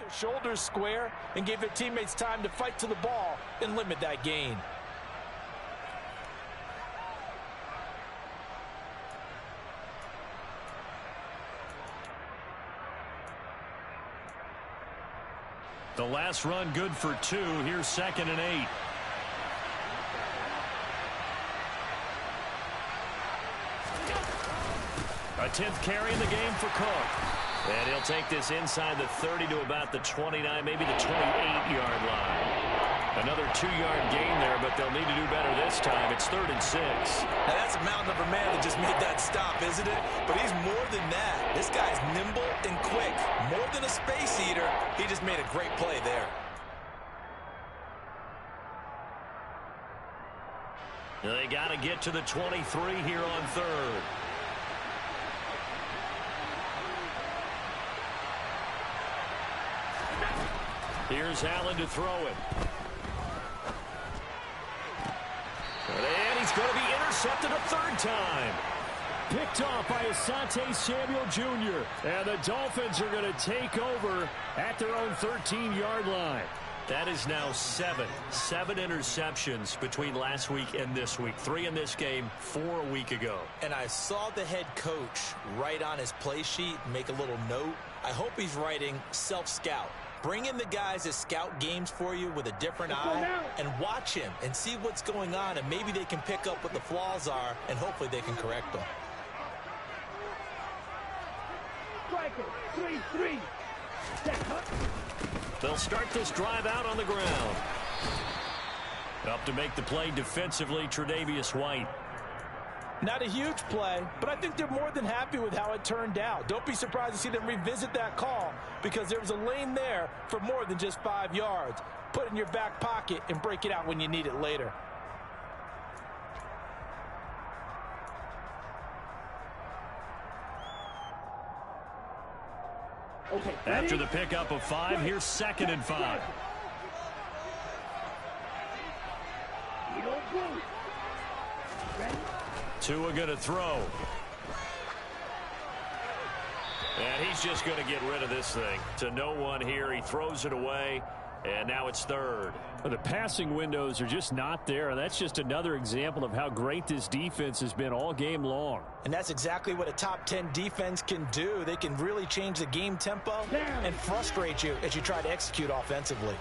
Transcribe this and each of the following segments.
Their shoulders square and gave their teammates time to fight to the ball and limit that gain. The last run good for 2. Here's 2nd and 8. A 10th carry in the game for Cook. And he'll take this inside the 30 to about the 29, maybe the 28-yard line. Another 2-yard gain there, but they'll need to do better this time. It's 3rd and 6. Now that's a mountain of a man that just made that stop, isn't it? But he's more than that. This guy's nimble and quick. More than a space eater, he just made a great play there. They got to get to the 23 here on 3rd. Here's Allen to throw it. And he's going to be intercepted a 3rd time. Picked off by Asante Samuel Jr. And the Dolphins are going to take over at their own 13-yard line. That is now 7 interceptions between last week and this week. 3 in this game, 4 a week ago. And I saw the head coach write on his play sheet, make a little note. I hope he's writing self-scout. Bring in the guys that scout games for you with a different eye and watch him and see what's going on, and maybe they can pick up what the flaws are, and hopefully they can correct them. They'll start this drive out on the ground. Up to make the play defensively, Tre'Davious White. Not a huge play, but I think they're more than happy with how it turned out. Don't be surprised to see them revisit that call because there was a lane there for more than just 5 yards. Put it in your back pocket and break it out when you need it later. Okay, after the pickup of 5, here's 2nd and 5. Tua going to throw. And he's just going to get rid of this thing. To no one here. He throws it away. And now it's 3rd. Well, the passing windows are just not there. That's just another example of how great this defense has been all game long. And that's exactly what a top 10 defense can do. They can really change the game tempo and frustrate you as you try to execute offensively.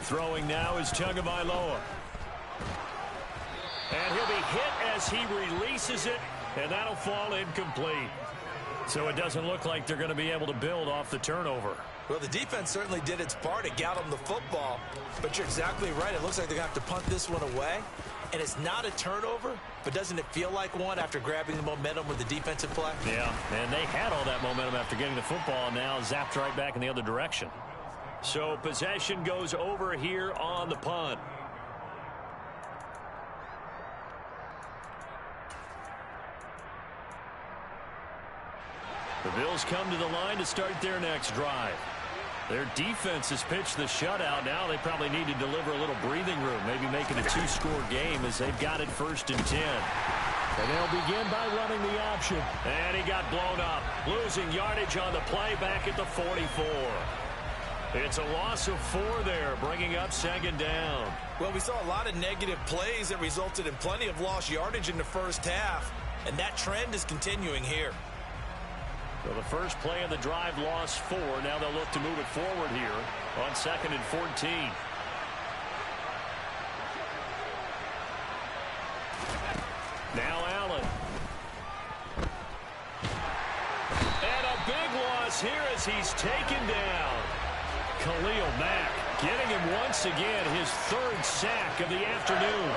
Throwing now is Tagovailoa. And he'll be hit as he releases it, and that'll fall incomplete. So it doesn't look like they're going to be able to build off the turnover. Well, the defense certainly did its part to get them the football, but you're exactly right. It looks like they're going to have to punt this one away, and it's not a turnover, but doesn't it feel like one after grabbing the momentum with the defensive play? Yeah, and they had all that momentum after getting the football, and now zapped right back in the other direction. So possession goes over here on the punt. The Bills come to the line to start their next drive. Their defense has pitched the shutout. Now they probably need to deliver a little breathing room, maybe make it a 2-score game as they've got it 1st and 10. And they'll begin by running the option. And he got blown up, losing yardage on the play back at the 44. It's a loss of 4 there, bringing up 2nd down. Well, we saw a lot of negative plays that resulted in plenty of lost yardage in the first half, and that trend is continuing here. So the first play of the drive lost 4. Now they'll look to move it forward here on 2nd and 14. Now Allen. And a big loss here as he's taken down. Khalil Mack getting him once again, his 3rd sack of the afternoon.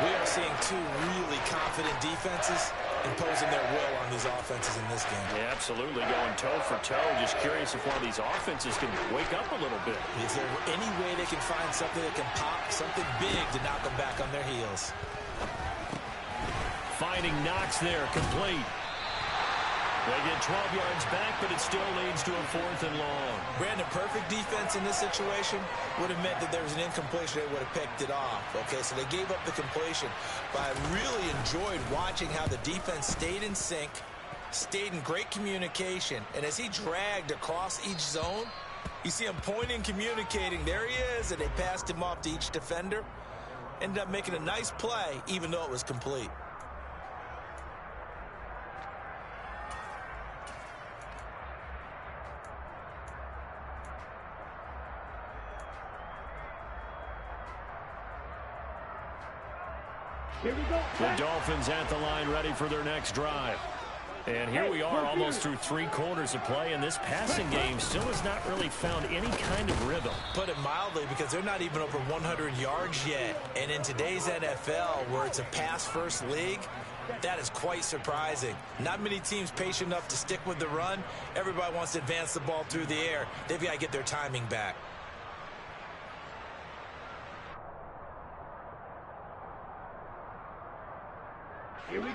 We are seeing 2 really confident defenses imposing their will on these offenses in this game. Yeah, absolutely, going toe for toe. Just curious if one of these offenses can wake up a little bit. Is there any way they can find something that can pop, something big to knock them back on their heels? Finding Knox there, complete. They get 12 yards back, but it still leads to a 4th and long. Brandon, perfect defense in this situation would have meant that there was an incompletion. They would have picked it off. Okay, so they gave up the completion. But I really enjoyed watching how the defense stayed in sync, stayed in great communication, and as he dragged across each zone, you see him pointing, communicating. There he is, and they passed him off to each defender. Ended up making a nice play, even though it was complete. Here we go. The Dolphins at the line, ready for their next drive. And here we are, almost through 3 quarters of play, and this passing game still has not really found any kind of rhythm. Put it mildly, because they're not even over 100 yards yet. And in today's NFL, where it's a pass-first league, that is quite surprising. Not many teams patient enough to stick with the run. Everybody wants to advance the ball through the air. They've got to get their timing back.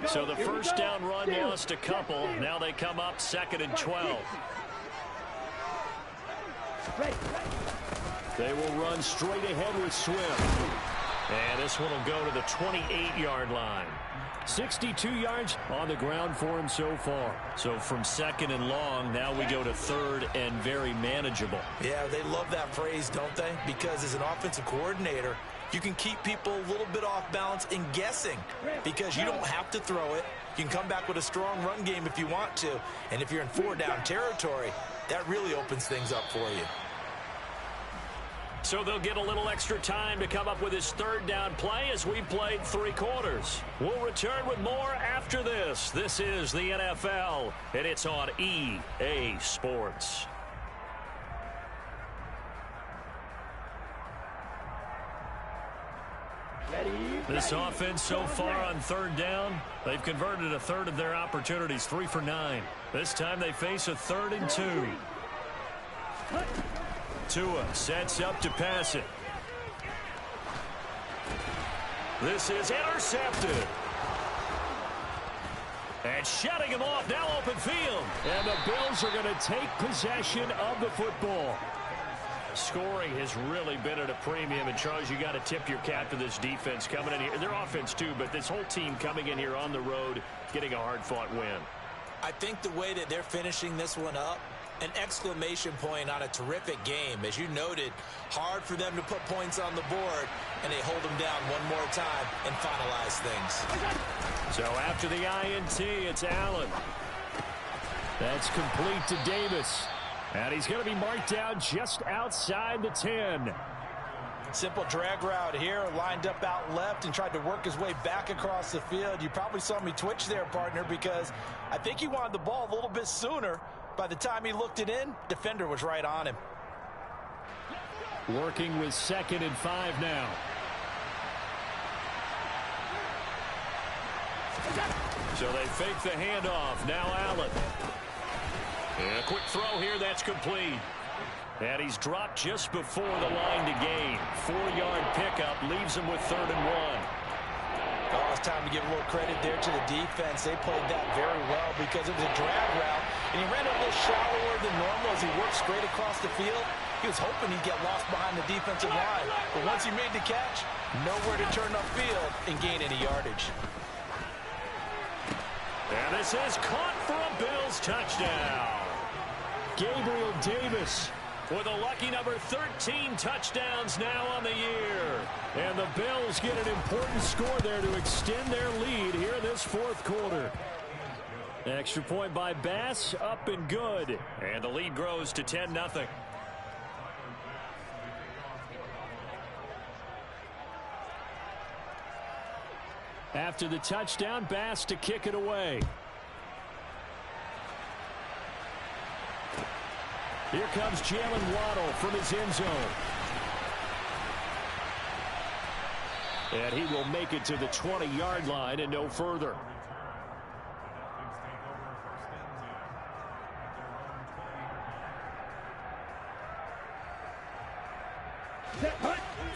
So the first down run lost a couple. Now they come up 2nd and 12. They will run straight ahead with Swim. And this one will go to the 28-yard line. 62 yards on the ground for him so far. So from 2nd and long, now we go to 3rd and very manageable. Yeah, they love that phrase, don't they? Because as an offensive coordinator, you can keep people a little bit off balance and guessing, because you don't have to throw it. You can come back with a strong run game if you want to. And if you're in 4-down territory, that really opens things up for you. So they'll get a little extra time to come up with his 3rd down play as we played 3 quarters. We'll return with more after this. This is the NFL, and it's on EA Sports. This offense so far on 3rd down, they've converted a 1/3 of their opportunities, 3 for 9. This time they face a 3rd and 2. Tua sets up to pass it. This is intercepted. And shutting him off, now open field. And the Bills are going to take possession of the football. Scoring has really been at a premium, and Charles, you got to tip your cap to this defense coming in here. Their offense too, but this whole team coming in here on the road, getting a hard-fought win. I think the way that they're finishing this one up, an exclamation point on a terrific game. As you noted, hard for them to put points on the board, and they hold them down one more time and finalize things. So after the INT, it's Allen. That's complete to Davis. And he's going to be marked down just outside the 10. Simple drag route here, lined up out left and tried to work his way back across the field. You probably saw me twitch there, partner, because I think he wanted the ball a little bit sooner. By the time he looked it in, defender was right on him. Working with 2nd and 5 now. So they fake the handoff. Now Allen. And a quick throw here, that's complete. And he's dropped just before the line to gain. 4-yard pickup leaves him with 3rd and 1. Oh, it's time to give a little credit there to the defense. They played that very well because it was a drag route, and he ran a little shallower than normal as he worked straight across the field. He was hoping he'd get lost behind the defensive line, but once he made the catch, nowhere to turn upfield and gain any yardage. And this is caught for a Bills touchdown. Gabriel Davis with a lucky number 13 touchdowns now on the year. And the Bills get an important score there to extend their lead here this 4th quarter. Extra point by Bass, up and good. And the lead grows to 10-0. After the touchdown, Bass to kick it away. Here comes Jalen Waddle from his end zone. And he will make it to the 20-yard line and no further.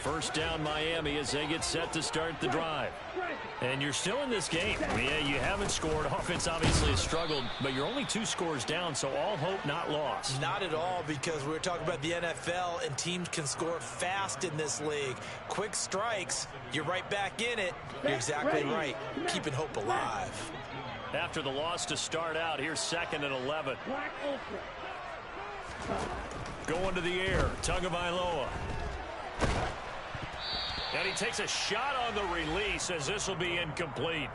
First down Miami as they get set to start the drive. And you're still in this game. Yeah, you haven't scored. Offense obviously has struggled, but you're only 2 scores down, so all hope not lost. Not at all, because we're talking about the NFL, and teams can score fast in this league. Quick strikes, you're right back in it. You're exactly right. Keeping hope alive. After after the loss to start out. Here's 2nd and 11. Going to the air. Tagovailoa. And he takes a shot on the release as this will be incomplete.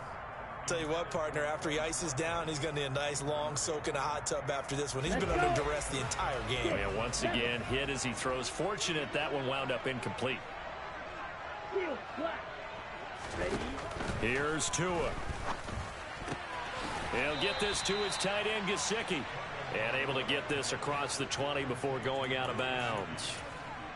Tell you what, partner, after he ices down, he's going to need a nice long soak in a hot tub after this one. He's been under duress the entire game. Oh, yeah, once again, hit as he throws. Fortunate that one wound up incomplete. Here's Tua. He'll get this to his tight end, Gesicki. And able to get this across the 20 before going out of bounds.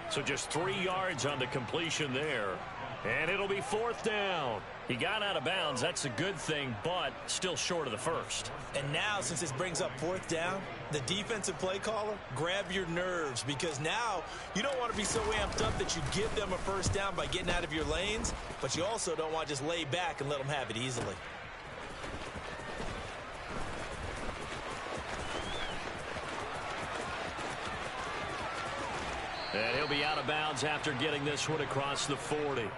So just 3 yards on the completion there. And it'll be 4th down. He got out of bounds. That's a good thing, but still short of the first. And now, since this brings up 4th down, the defensive play caller, grab your nerves, because now you don't want to be so amped up that you give them a first down by getting out of your lanes, but you also don't want to just lay back and let them have it easily. And he'll be out of bounds after getting this one across the 40.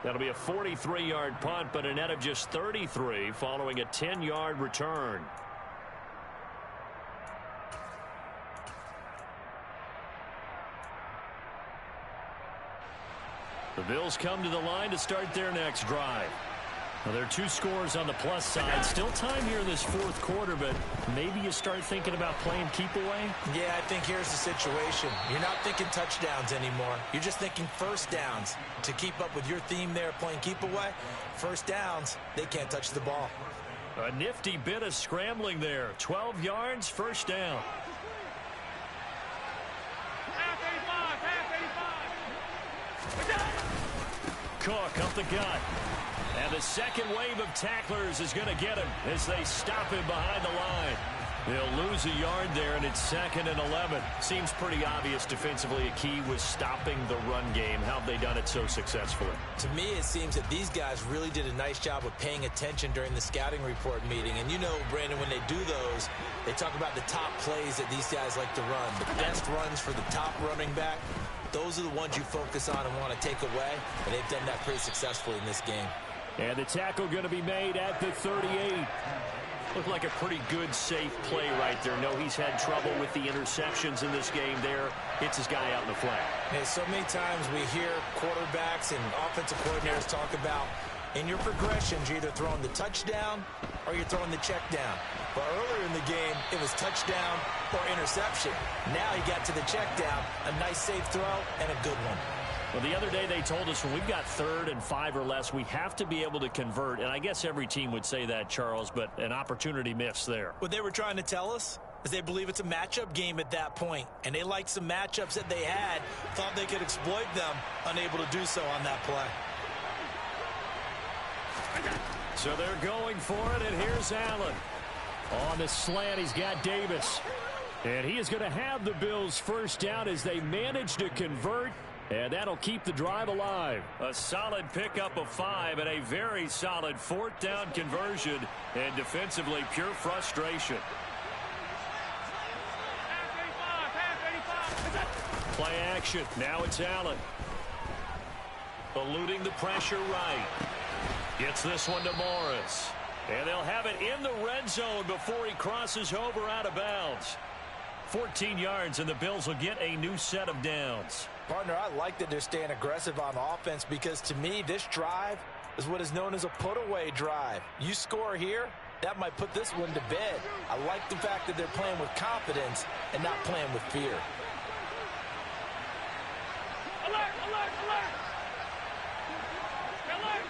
That'll be a 43-yard punt, but a net of just 33 following a 10-yard return. The Bills come to the line to start their next drive. Well, there are 2 scores on the plus side. Still time here in this 4th quarter, but maybe you start thinking about playing keep away? Yeah, I think here's the situation. You're not thinking touchdowns anymore. You're just thinking first downs. To keep up with your theme there, playing keep away, first downs, they can't touch the ball. A nifty bit of scrambling there. 12 yards, first down. Cook up the gut. And the second wave of tacklers is going to get him as they stop him behind the line. They'll lose a yard there, and it's 2nd and 11. Seems pretty obvious defensively a key was stopping the run game. How have they done it so successfully? To me, it seems that these guys really did a nice job of paying attention during the scouting report meeting. And you know, Brandon, when they do those, they talk about the top plays that these guys like to run. The best runs for the top running back, those are the ones you focus on and want to take away. And they've done that pretty successfully in this game. And the tackle going to be made at the 38. Looked like a pretty good, safe play right there. No, he's had trouble with the interceptions in this game there. Hits his guy out in the flat. Hey, so many times we hear quarterbacks and offensive coordinators talk about, in your progressions, you're either throwing the touchdown or you're throwing the check down. But earlier in the game, it was touchdown or interception. Now he got to the check down, a nice safe throw, and a good one. Well, the other day they told us when we've got 3rd and 5 or less, we have to be able to convert. And I guess every team would say that, Charles, but an opportunity missed there. What they were trying to tell us is they believe it's a matchup game at that point. And they liked some matchups that they had, thought they could exploit them, unable to do so on that play. So they're going for it, and here's Allen. On the slant, he's got Davis. And he is going to have the Bills first down as they manage to convert. And that'll keep the drive alive. A solid pickup of 5 and a very solid 4th down conversion. And defensively, pure frustration. Play action. Now it's Allen. Eluding the pressure right. Gets this one to Morris. And they'll have it in the red zone before he crosses over out of bounds. 14 yards, and the Bills will get a new set of downs. Partner, I like that they're staying aggressive on offense because, to me, this drive is what is known as a put-away drive. You score here, that might put this one to bed. I like the fact that they're playing with confidence and not playing with fear. Alert, alert, alert! Alert!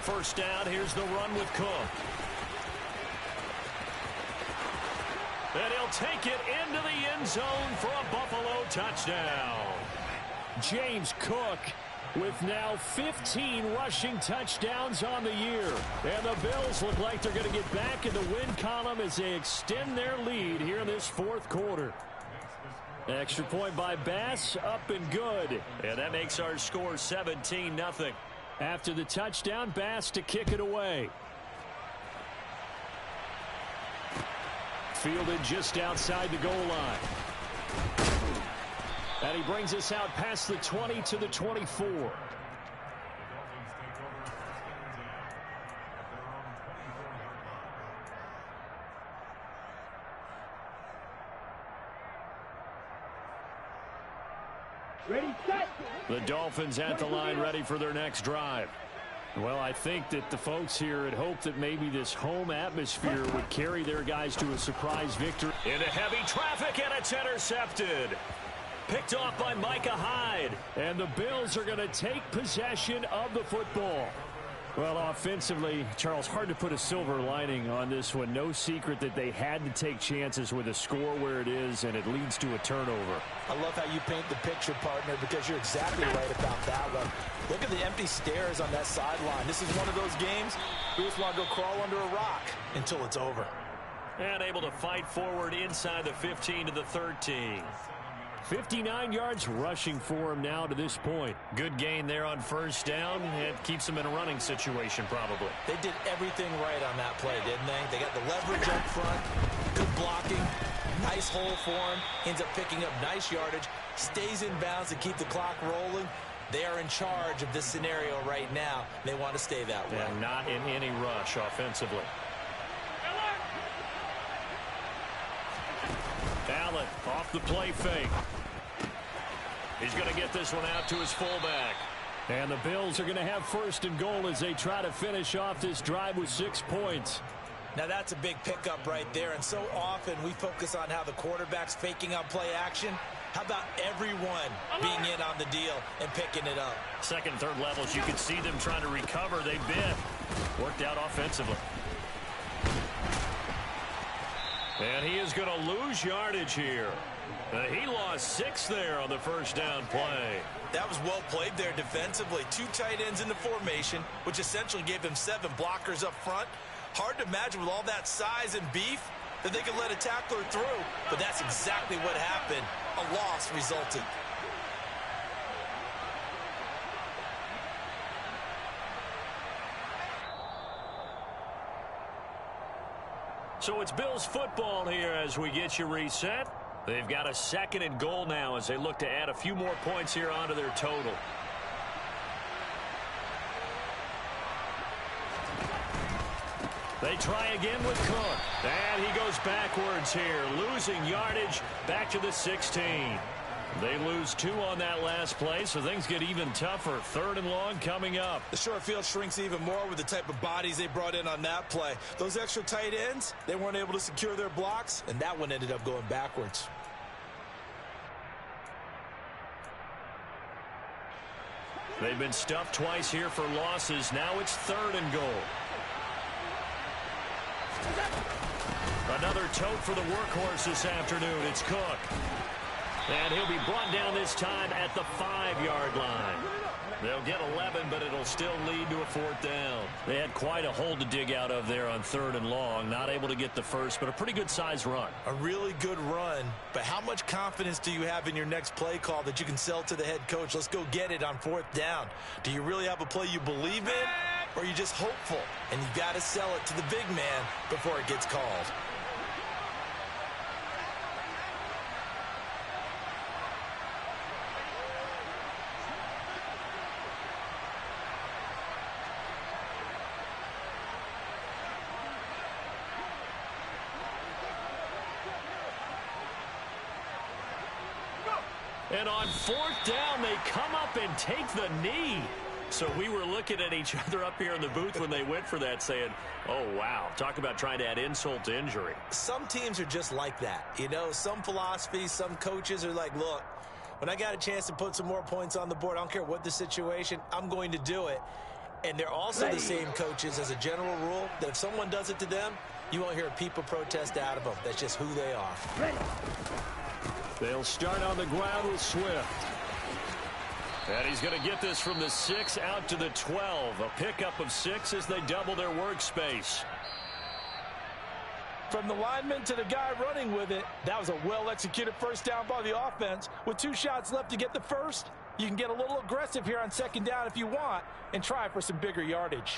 First down, here's the run with Cook. And he'll take it into the end zone for a Buffalo touchdown. James Cook with now 15 rushing touchdowns on the year. And the Bills look like they're going to get back in the win column as they extend their lead here in this 4th quarter. Extra point by Bass, up and good. And that makes our score 17-0. After the touchdown, Bass to kick it away. Fielded just outside the goal line. And he brings us out past the 20 to the 24. Ready, set. The Dolphins at the line ready for their next drive. Well, I think that the folks here had hoped that maybe this home atmosphere would carry their guys to a surprise victory. Into heavy traffic, and it's intercepted. Picked off by Micah Hyde. And the Bills are going to take possession of the football. Well, offensively, Charles, hard to put a silver lining on this one. No secret that they had to take chances with a score where it is, and it leads to a turnover. I love how you paint the picture, partner, because you're exactly right about that one. Look at the empty stares on that sideline. This is one of those games we just want to go crawl under a rock until it's over. And able to fight forward inside the 15 to the 13. 59 yards rushing for him now to this point. Good gain there on first down. It keeps them in a running situation probably. They did everything right on that play, didn't they? They got the leverage up front, good blocking, nice hole for him, ends up picking up nice yardage, stays in bounds to keep the clock rolling. They are in charge of this scenario right now. They want to stay that way. And not in any rush offensively. Allen off the play fake. He's going to get this one out to his fullback. And the Bills are going to have first and goal as they try to finish off this drive with 6 points. Now that's a big pickup right there, and so often we focus on how the quarterback's faking out play action. How about everyone being in on the deal and picking it up? Second, third levels, you can see them trying to recover. They've been worked out offensively. And he is going to lose yardage here. He lost 6 there on the first down play. That was well played there defensively. 2 tight ends in the formation, which essentially gave them 7 blockers up front. Hard to imagine with all that size and beef that they could let a tackler through. But that's exactly what happened. A loss resulted. So it's Bills football here as we get you reset. They've got a second and goal now as they look to add a few more points here onto their total. They try again with Cook. And he goes backwards here, losing yardage back to the 16. They lose 2 on that last play, so things get even tougher. Third and long coming up. The short field shrinks even more with the type of bodies they brought in on that play. Those extra tight ends, they weren't able to secure their blocks, and that one ended up going backwards. They've been stuffed twice here for losses. Now it's third and goal. Another tote for the workhorse this afternoon. It's Cook. And he'll be brought down this time at the 5-yard line. They'll get 11, but it'll still lead to a 4th down. They had quite a hole to dig out of there on third and long. Not able to get the first, but a pretty good-sized run. A really good run, but how much confidence do you have in your next play call that you can sell to the head coach? Let's go get it on 4th down. Do you really have a play you believe in, or are you just hopeful? And you've got to sell it to the big man before it gets called. And on 4th down, they come up and take the knee. So we were looking at each other up here in the booth when they went for that saying, oh, wow, talk about trying to add insult to injury. Some teams are just like that. You know, some philosophies, some coaches are like, look, when I got a chance to put some more points on the board, I don't care what the situation, I'm going to do it. And they're also the same coaches as a general rule that if someone does it to them, you won't hear a peep of protest out of them. That's just who they are. They'll start on the ground with Swift. And he's going to get this from the 6 out to the 12. A pickup of 6 as they double their workspace. From the lineman to the guy running with it, that was a well-executed first down by the offense. With 2 shots left to get the first, you can get a little aggressive here on 2nd down if you want and try for some bigger yardage.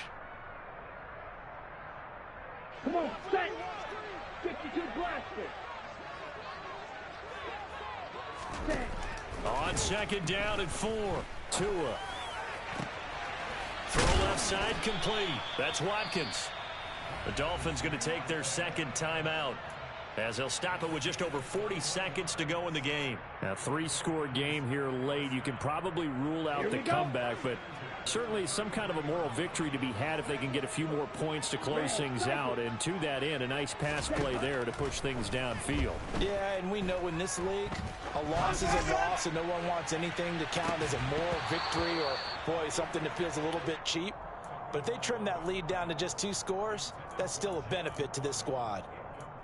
Come on, set. 52 blaster. On 2nd down and 4. Tua. Throw left side complete. That's Watkins. The Dolphins going to take their 2nd timeout. as they'll stop it with just over 40 seconds to go in the game. A 3-score game here late. You can probably rule out the comeback, but certainly some kind of a moral victory to be had if they can get a few more points to close things out. And to that end, a nice pass play there to push things downfield. Yeah, and we know in this league, a loss is a loss, and no one wants anything to count as a moral victory or, boy, something that feels a little bit cheap. But if they trim that lead down to just 2 scores, that's still a benefit to this squad.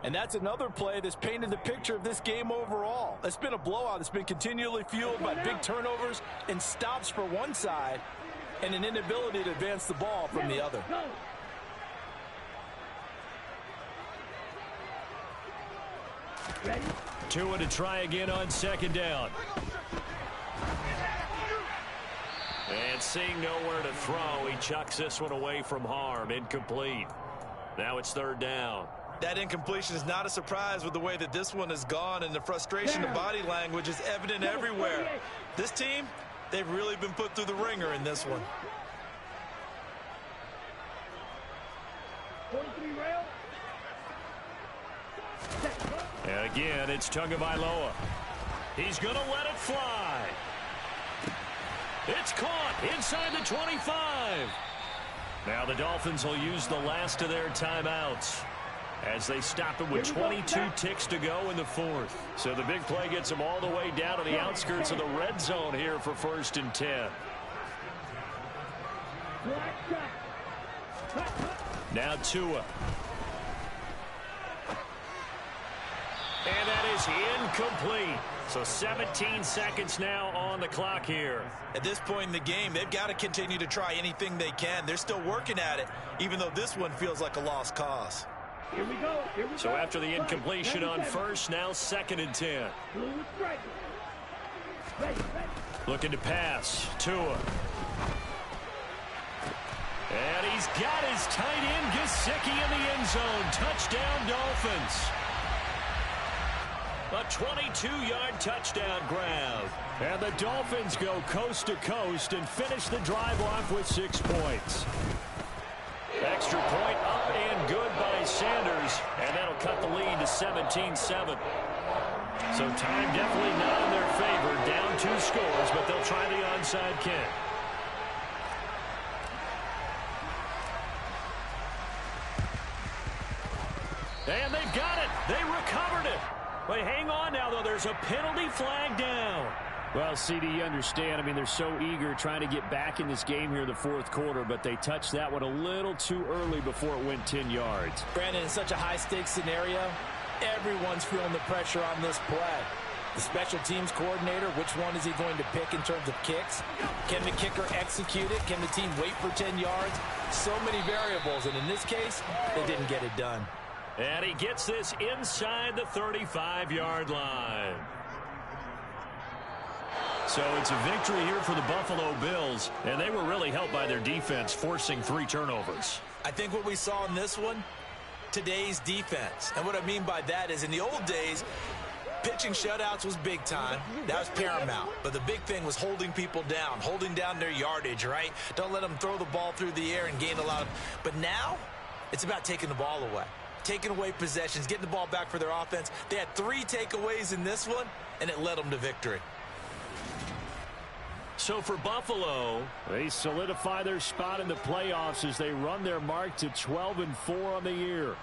And that's another play that's painted the picture of this game overall. It's been a blowout. It's been continually fueled by big turnovers and stops for one side and an inability to advance the ball from the other. Tua to try again on 2nd down. And seeing nowhere to throw, he chucks this one away from harm. Incomplete. Now it's 3rd down. That incompletion is not a surprise with the way that this one has gone, and the frustration of body language is evident everywhere. This team, they've really been put through the ringer in this one. And again, it's Tagovailoa. He's going to let it fly. It's caught inside the 25. Now the Dolphins will use the last of their timeouts as they stop it with 22 ticks to go in the 4th. So the big play gets them all the way down to the outskirts of the red zone here for 1st and 10. Now Tua. And that is incomplete. So 17 seconds now on the clock here. At this point in the game, they've got to continue to try anything they can. They're still working at it, even though this one feels like a lost cause. Here we go. So after the incompletion on 1st, now 2nd and 10. Looking to pass. Tua. And he's got his tight end Gesicki in the end zone. Touchdown, Dolphins. A 22-yard touchdown grab. And the Dolphins go coast to coast and finish the drive off with 6 points. Extra point up and good by Sanders. And that'll cut the lead to 17-7. So time definitely not in their favor. Down 2 scores, but they'll try the onside kick. And they've got it. They recovered it. But hang on now, though. There's a penalty flag down. Well, CD, you understand. I mean, they're so eager trying to get back in this game here in the 4th quarter, but they touched that one a little too early before it went 10 yards. Brandon, in such a high-stakes scenario, everyone's feeling the pressure on this play. The special teams coordinator, which one is he going to pick in terms of kicks? Can the kicker execute it? Can the team wait for 10 yards? So many variables, and in this case, they didn't get it done. And he gets this inside the 35-yard line. So it's a victory here for the Buffalo Bills, and they were really helped by their defense, forcing 3 turnovers. I think what we saw in this one, today's defense. And what I mean by that is in the old days, pitching shutouts was big time. That was paramount. But the big thing was holding people down, holding down their yardage, right? Don't let them throw the ball through the air and gain a lot of... But now, it's about taking the ball away. Taking away possessions, getting the ball back for their offense. They had 3 takeaways in this one, and it led them to victory. So for Buffalo, they solidify their spot in the playoffs as they run their mark to 12-4 on the year.